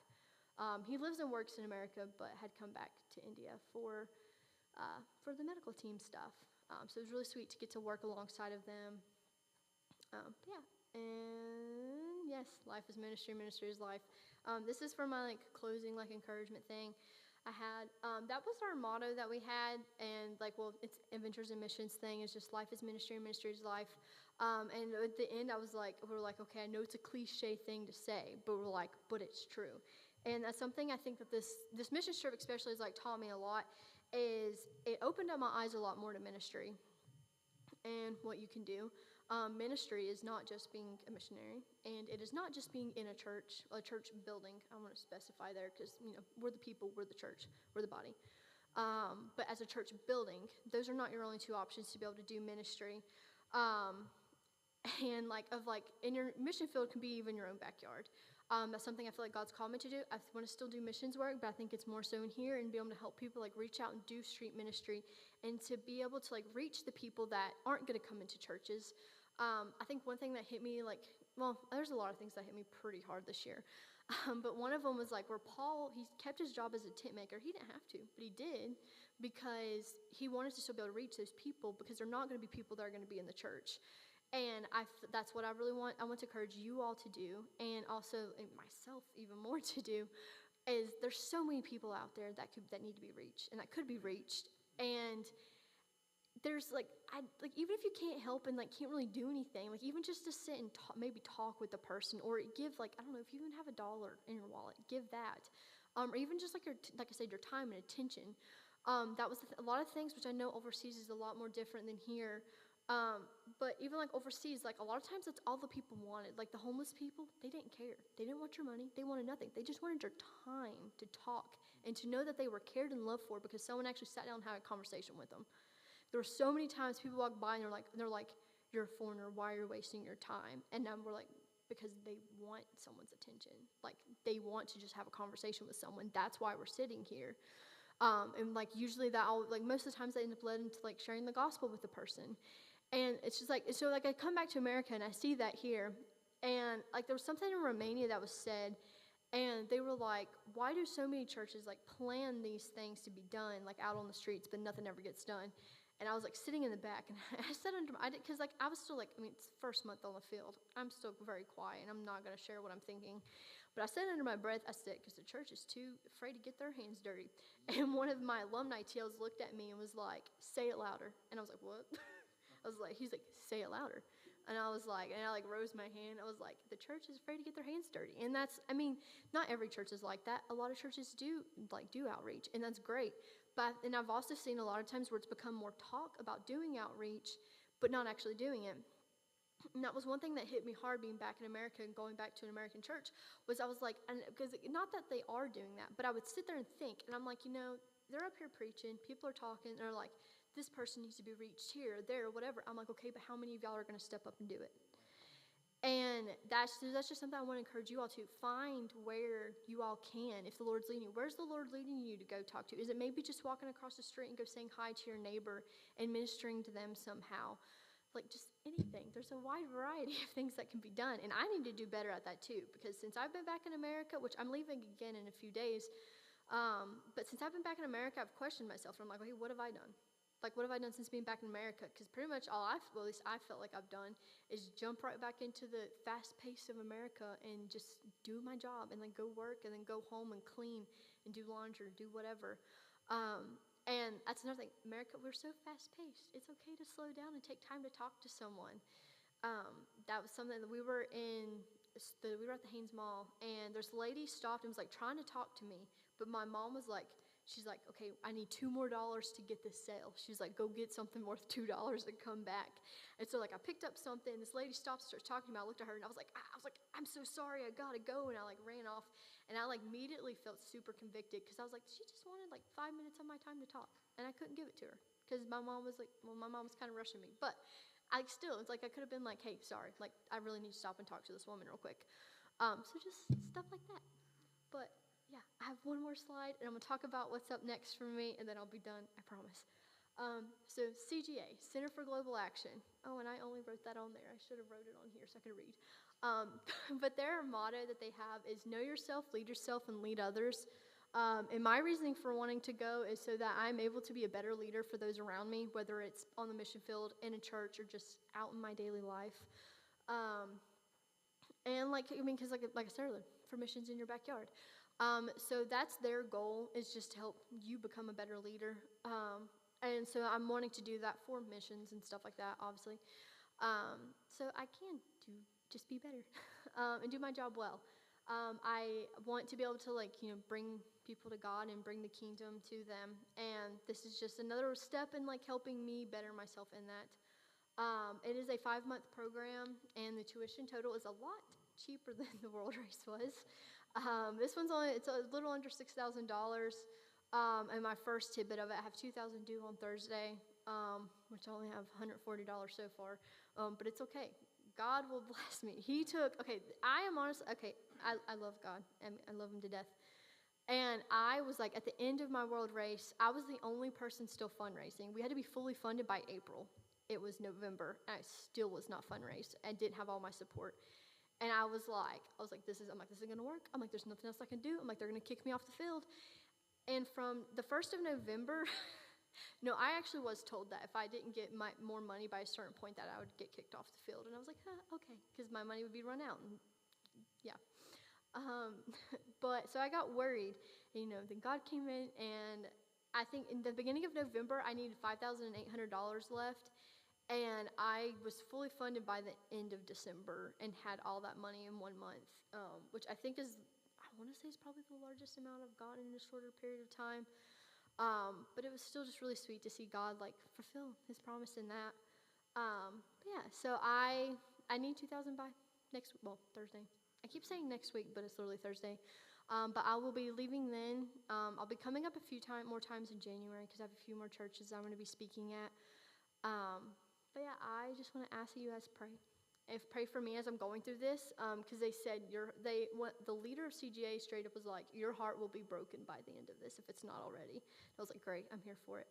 He lives and works in America, but had come back to India for the medical team stuff. So it was really sweet to get to work alongside of them. Yeah, and yes, life is ministry, ministry is life. This is for my closing encouragement thing. I had that was our motto that we had, and it's Adventures and Missions thing. It's just life is ministry and ministry is life. And at the end, we're like, okay, I know it's a cliche thing to say, but we're like, but it's true. And that's something I think that this mission trip especially has taught me a lot. Is it opened up my eyes a lot more to ministry and what you can do. Ministry is not just being a missionary, and it is not just being in a church building. I want to specify there because we're the people, we're the church, we're the body. But as a church building, those are not your only two options to be able to do ministry. And in your mission field can be even your own backyard. That's something I feel like God's called me to do. I want to still do missions work, but I think it's more so in here and be able to help people reach out and do street ministry and to be able to reach the people that aren't going to come into churches. I think one thing that hit me there's a lot of things that hit me pretty hard this year. But one of them was where Paul, he kept his job as a tent maker. He didn't have to, but he did because he wanted to still be able to reach those people because they're not going to be people that are going to be in the church. And that's what I really want. I want to encourage you all to do, and also myself even more to do, is there's so many people out there that need to be reached and that could be reached. And there's even if you can't help and can't really do anything, even just to sit and maybe talk with the person, or give I don't know, if you even have $1 in your wallet, give that, or even just your I said, your time and attention. That was a lot of things which I know overseas is a lot more different than here. But even overseas, a lot of times that's all the people wanted. The homeless people, they didn't care. They didn't want your money. They wanted nothing. They just wanted your time to talk and to know that they were cared and loved for because someone actually sat down and had a conversation with them. There were so many times people walk by and they're like, you're a foreigner. Why are you wasting your time? And now we're because they want someone's attention. They want to just have a conversation with someone. That's why we're sitting here. And usually most of the times they end up led into sharing the gospel with the person. And it's just so I come back to America and I see that here. And there was something in Romania that was said, and they were like, why do so many churches plan these things to be done out on the streets, but nothing ever gets done? And I was sitting in the back, and I said because I was still it's first month on the field. I'm still very quiet, and I'm not going to share what I'm thinking. But I said under my breath, I said, because the church is too afraid to get their hands dirty. And one of my alumni TLs looked at me and was like, say it louder. And I was like, what? He's like, say it louder. And I was like, and I rose my hand. I was like, the church is afraid to get their hands dirty. And that's, not every church is like that. A lot of churches do outreach, and that's great. And I've also seen a lot of times where it's become more talk about doing outreach, but not actually doing it. And that was one thing that hit me hard being back in America and going back to an American church was I was because not that they are doing that, but I would sit there and think, and I'm they're up here preaching, people are talking, they're like, this person needs to be reached here, there, whatever. I'm okay, but how many of y'all are going to step up and do it? And that's just something I want to encourage you all to find where you all can. If the Lord's leading you, where's the Lord leading you to go talk to? Is it maybe just walking across the street and go saying hi to your neighbor and ministering to them somehow? Just anything. There's a wide variety of things that can be done. And I need to do better at that too, because since I've been back in America, which I'm leaving again in a few days, but since I've been back in America, I've questioned myself. And I'm okay, what have I done? like, what have I done since being back in America? Because pretty much all well, at least I felt like I've done is jump right back into the fast pace of America and just do my job and then go work and then go home and clean and do laundry, do whatever. And that's another thing. America, we're so fast paced. It's okay to slow down and take time to talk to someone. That was something that we were at the Haynes Mall, and this lady stopped and was like trying to talk to me, but my mom was like, she's like, okay, I need $2 more to get this sale. She's like, go get something worth $2 and come back. And so like I picked up something, and this lady stopped, starts talking to me. I looked at her and I was like, I'm so sorry, I gotta go. And I like ran off, and I like immediately felt super convicted because I was like, she just wanted like 5 minutes of my time to talk, and I couldn't give it to her because my mom was kind of rushing me. But it's like I could have been like, hey, sorry, like I really need to stop and talk to this woman real quick. So just stuff like that. But yeah, I have one more slide, and I'm going to talk about what's up next for me, and then I'll be done, I promise. So CGA, Center for Global Action. Oh, and I only wrote that on there. I should have wrote it on here so I could read. But their motto that they have is know yourself, and lead others. And my reasoning for wanting to go is so that I'm able to be a better leader for those around me, whether it's on the mission field, in a church, or just out in my daily life. And because like I said earlier, for missions in your backyard. So that's their goal, is just to help you become a better leader. And so I'm wanting to do that for missions and stuff like that, obviously. So I can just be better and do my job well. I want to be able to bring people to God and bring the kingdom to them. And this is just another step in helping me better myself in that. It is a 5-month program, and the tuition total is a lot cheaper than the World Race was. This one's it's a little under $6,000. And my first tidbit of it, I have $2,000 due on Thursday, which I only have $140 so far. But it's okay. God will bless me. I am honest. Okay, I love God, and I love him to death. And I was at the end of my World Race, I was the only person still fundraising. We had to be fully funded by April. It was November, and I still was not fundraised. I didn't have all my support. And I was like, this isn't gonna work. I'm like, there's nothing else I can do. I'm like, they're gonna kick me off the field. And from the 1st of November, no, I actually was told that if I didn't get more money by a certain point, that I would get kicked off the field. And I was like, okay, because my money would be run out. And yeah. But so I got worried, and, then God came in, and I think in the beginning of November, I needed $5,800 left. And I was fully funded by the end of December and had all that money in 1 month, which I think is, I want to say, is probably the largest amount I've gotten in a shorter period of time. But it was still just really sweet to see God fulfill his promise in that. Yeah, so I need 2,000 by Thursday. I keep saying next week, but it's literally Thursday. But I will be leaving then. I'll be coming up a few more times in January because I have a few more churches I'm going to be speaking at. But yeah, I just want to ask that you guys pray. Pray for me as I'm going through this, because they said the leader of CGA straight up was like, your heart will be broken by the end of this if it's not already. I was like, great, I'm here for it.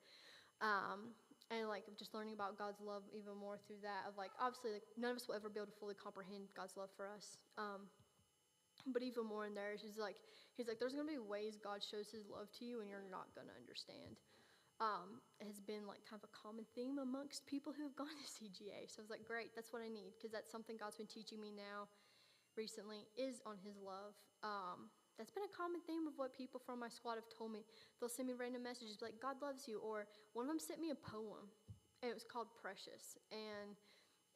And just learning about God's love even more through that. Of obviously, none of us will ever be able to fully comprehend God's love for us. But even more in there, he's like, there's gonna be ways God shows his love to you, and you're not gonna understand. Has been kind of a common theme amongst people who have gone to CGA. So I was like, great, that's what I need, because that's something God's been teaching me now recently, is on his love. That's been a common theme of what people from my squad have told me. They'll send me random messages like, God loves you, or one of them sent me a poem, and it was called Precious, and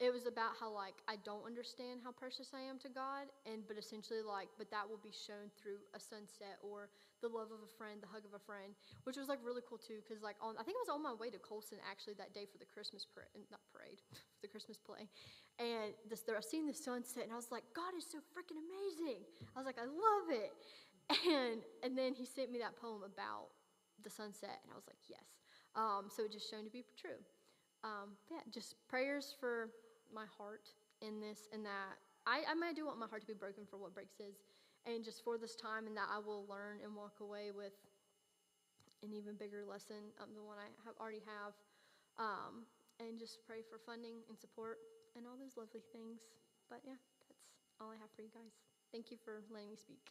it was about how I don't understand how precious I am to God, but essentially but that will be shown through a sunset or the love of a friend, the hug of a friend, which was really cool too, because I think I was on my way to Colson actually that day for the Christmas for the Christmas play, and I seen the sunset, and I was like, God is so freaking amazing. I was like, I love it, and then he sent me that poem about the sunset, and I was like, yes. So it just shown to be true. Yeah, just prayers for my heart in this and that. I do want my heart to be broken for what breaks is, and just for this time, and that I will learn and walk away with an even bigger lesson than one I already have. And just pray for funding and support and all those lovely things. But yeah, that's all I have for you guys. Thank you for letting me speak.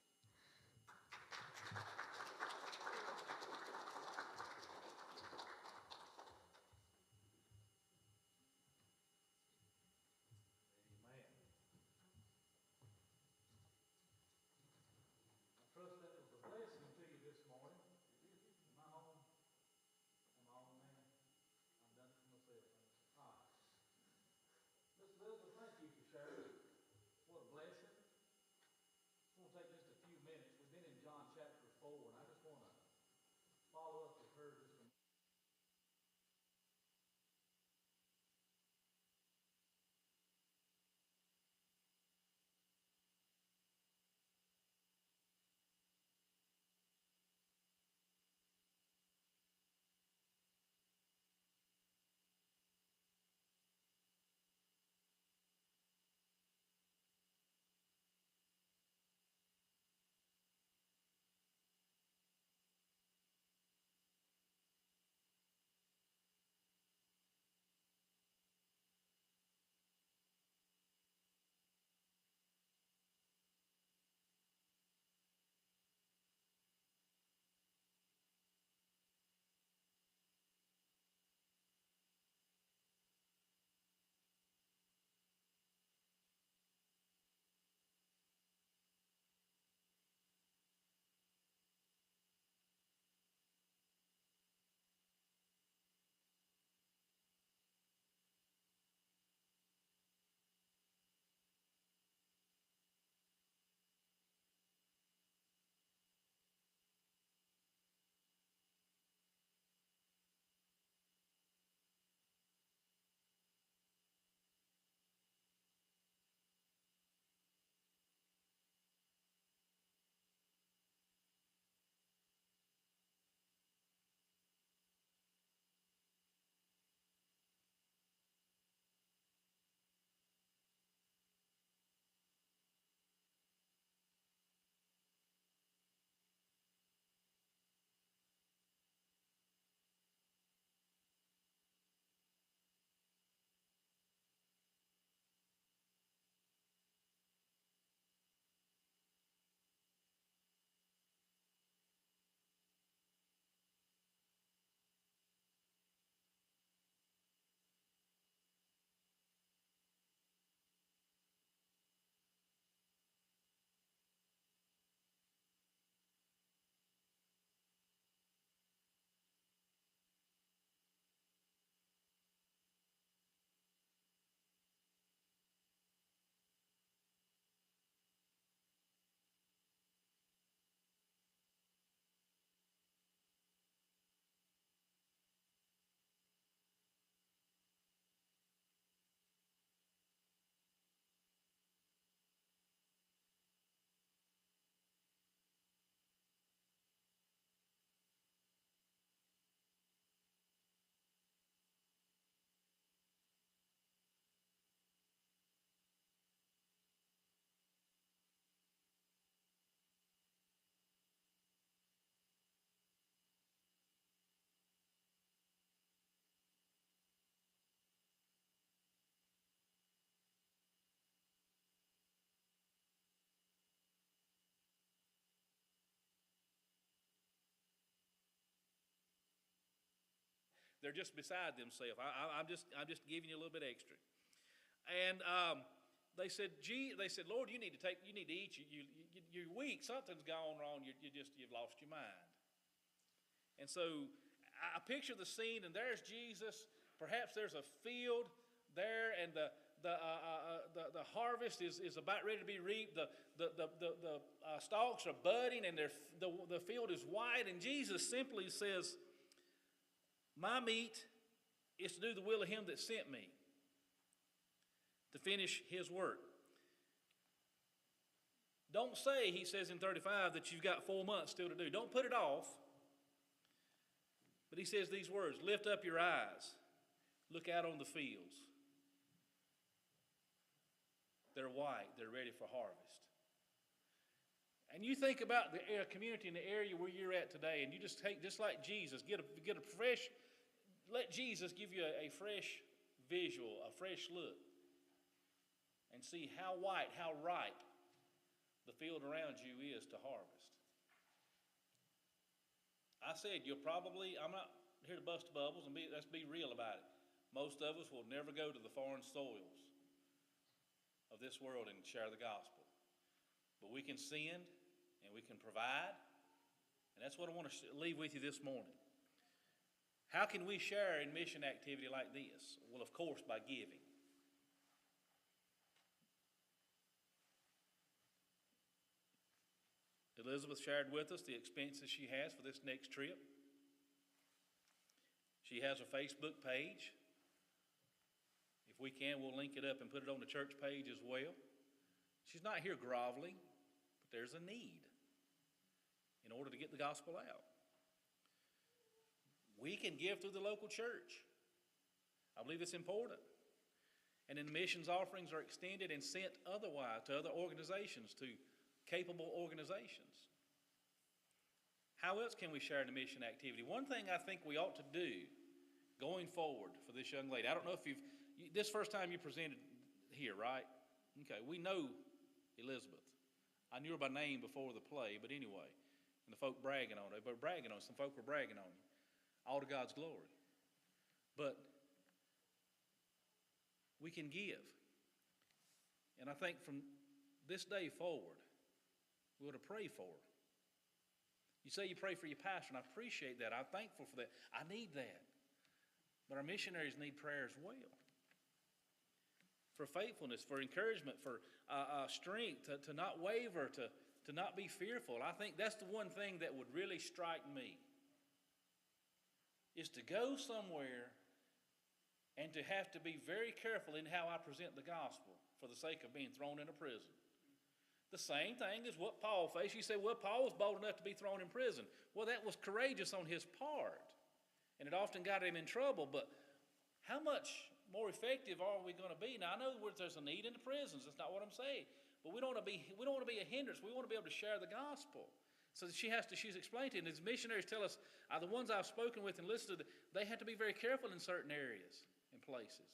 They're just beside themselves. I'm just giving you a little bit extra. And they said, Lord, you need to eat. You're weak. Something's gone wrong. You've lost your mind. And so I picture the scene, and there's Jesus. Perhaps there's a field there, and the harvest is about ready to be reaped. The stalks are budding, and the field is white. And Jesus simply says, my meat is to do the will of him that sent me, to finish his work. Don't say, he says in 35, that you've got 4 months still to do. Don't put it off. But he says these words, lift up your eyes, look out on the fields. They're white, they're ready for harvest. And you think about the community in the area where you're at today, and you just like Jesus, let Jesus give you a fresh visual, a fresh look, and see how white, how ripe the field around you is to harvest. I said, I'm not here to bust bubbles, and let's be real about it. Most of us will never go to the foreign soils of this world and share the gospel. But we can send, and we can provide, and that's what I want to leave with you this morning. How can we share in mission activity like this? Well, of course, by giving. Elizabeth shared with us the expenses she has for this next trip. She has a Facebook page. If we can, we'll link it up and put it on the church page as well. She's not here groveling, but there's a need in order to get the gospel out. We can give through the local church. I believe it's important. And then missions offerings are extended and sent otherwise to other organizations, to capable organizations. How else can we share the mission activity? One thing I think we ought to do going forward for this young lady, I don't know if this first time you presented here, right? Okay, we know Elizabeth. I knew her by name before the play, but anyway, and the folk bragging on her, some folk were bragging on you. All to God's glory. But we can give. And I think from this day forward, we ought to pray for her. You say you pray for your pastor, and I appreciate that. I'm thankful for that. I need that. But our missionaries need prayer as well. For faithfulness, for encouragement, for strength, to not waver, to not be fearful. I think that's the one thing that would really strike me, is to go somewhere and to have to be very careful in how I present the gospel for the sake of being thrown in a prison. The same thing as what Paul faced. You say, well, Paul was bold enough to be thrown in prison. Well, that was courageous on his part, and it often got him in trouble. But how much more effective are we going to be? Now, I know there's a need in the prisons. That's not what I'm saying. But we don't want to be a hindrance. We want to be able to share the gospel. So she's explained it, and as missionaries tell us, the ones I've spoken with and listened to, they have to be very careful in certain areas and places.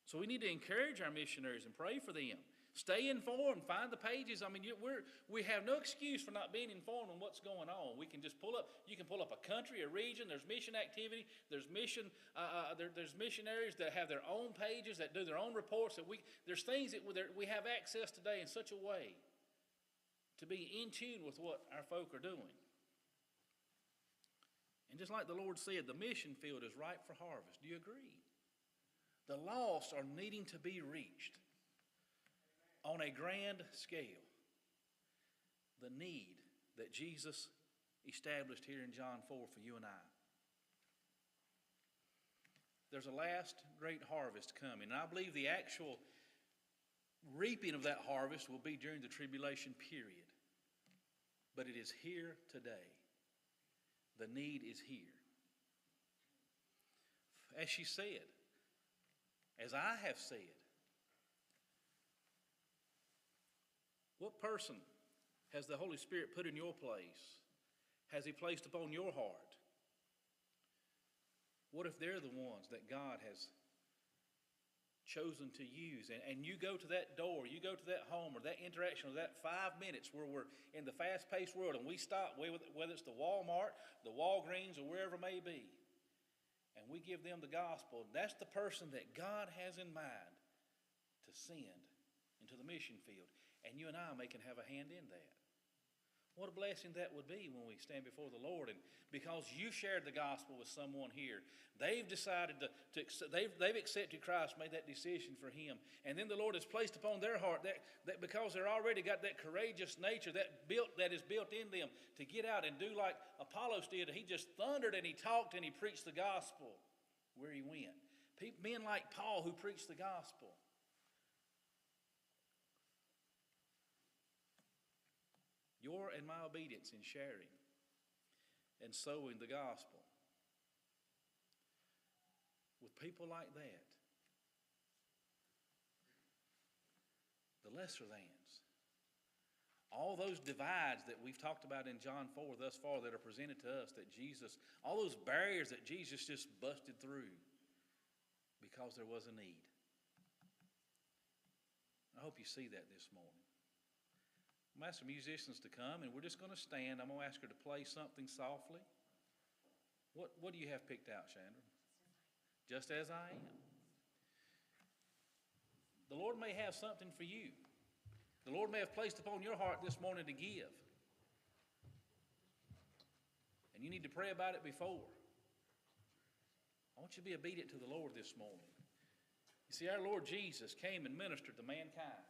So we need to encourage our missionaries and pray for them. Stay informed. Find the pages. I mean, we have no excuse for not being informed on what's going on. We can just you can pull up a country, a region. There's mission activity. There's there's missionaries that have their own pages, that do their own reports. There's things that we have access today in such a way to be in tune with what our folk are doing. And just like the Lord said, the mission field is ripe for harvest. Do you agree? The lost are needing to be reached on a grand scale. The need that Jesus established here in John 4 for you and I. There's a last great harvest coming, and I believe the actual reaping of that harvest will be during the tribulation period. But it is here today. The need is here. As she said, as I have said, what person has the Holy Spirit put in your place? Has He placed upon your heart? What if they're the ones that God has chosen to use. And you go to that door, you go to that home or that interaction or that 5 minutes where we're in the fast-paced world and we stop, whether it's the Walmart, the Walgreens, or wherever it may be, and we give them the gospel. That's the person that God has in mind to send into the mission field. And you and I can have a hand in that. What a blessing that would be when we stand before the Lord. And because you shared the gospel with someone here, they've decided they've accepted Christ, made that decision for Him. And then the Lord has placed upon their heart that because they're already got that courageous nature that is built in them to get out and do like Apollos did. He just thundered and he talked and he preached the gospel where he went. Men like Paul who preached the gospel. Your and my obedience in sharing and sowing the gospel with people like that, the lesser thans, all those divides that we've talked about in John 4 thus far that are presented to us, that Jesus, all those barriers that Jesus just busted through because there was a need. I hope you see that this morning. I'm going to ask the musicians to come, and we're just going to stand. I'm going to ask her to play something softly. What do you have picked out, Chandra? Just as I am. The Lord may have something for you. The Lord may have placed upon your heart this morning to give. And you need to pray about it before. I want you to be obedient to the Lord this morning. You see, our Lord Jesus came and ministered to mankind.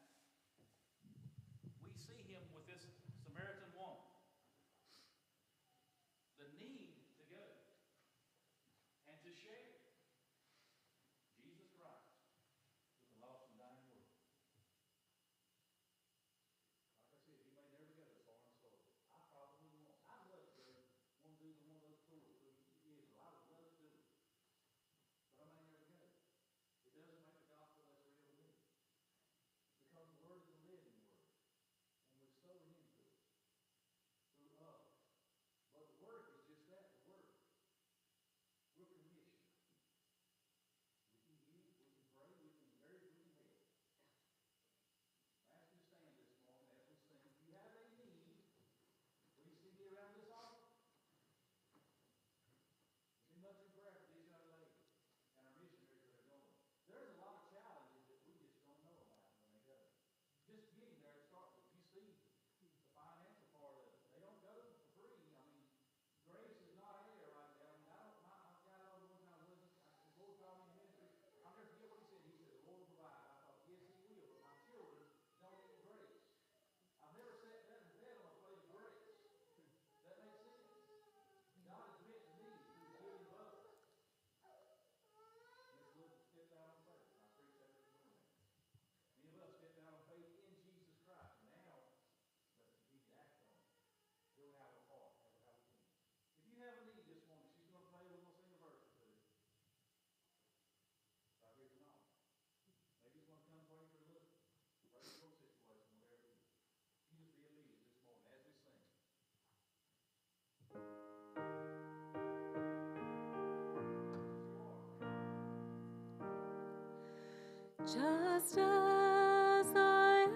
Just as I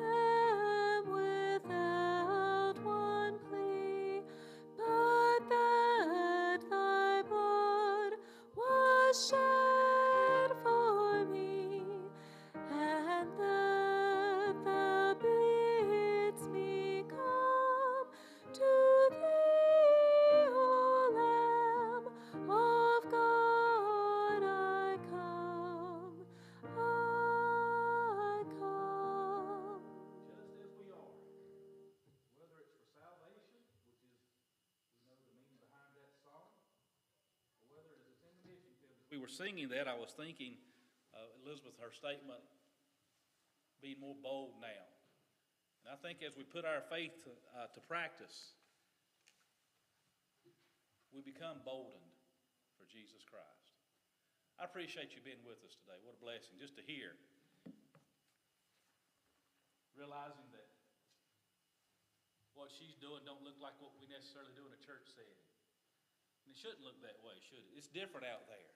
am without one plea, but that thy blood was shed for me, and that thou bidst me come to thee, O Lamb of God, I come. I come. Just as we are, whether it's for salvation, which is, we know the meaning behind that song, or whether it's in the mission field. As we were singing that, I was thinking, Elizabeth, her statement, being more bold now. And I think as we put our faith to practice, we become boldened for Jesus Christ. I appreciate you being with us today. What a blessing just to hear. Realizing that what she's doing don't look like what we necessarily do in a church setting. And it shouldn't look that way, should it? It's different out there.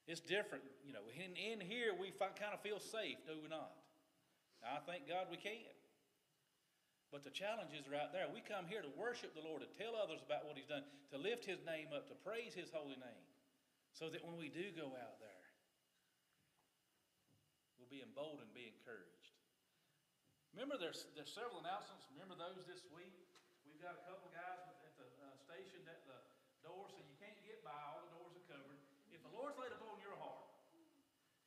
It's different, you know. In here, we kind of feel safe, do we not? Now, I thank God we can. But the challenges are out there. We come here to worship the Lord, to tell others about what He's done, to lift His name up, to praise His holy name, so that when we do go out there, we'll be emboldened, be encouraged. Remember, there's several announcements. Remember those this week? We've got a couple guys at the station at the door, so you can't get by. All the doors are covered. If the Lord's laid upon your heart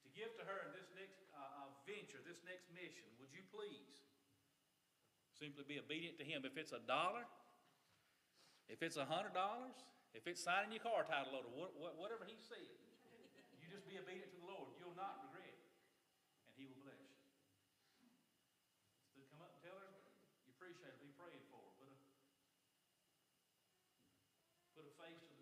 to give to her in this next venture, this next mission, would you please simply be obedient to Him? If it's $1, if it's $100, if it's signing your car title over, whatever He said, you just be obedient to the Lord. You'll not regret it, and He will bless you. So come up and tell her you appreciate her. Be praying for her. Put a face to the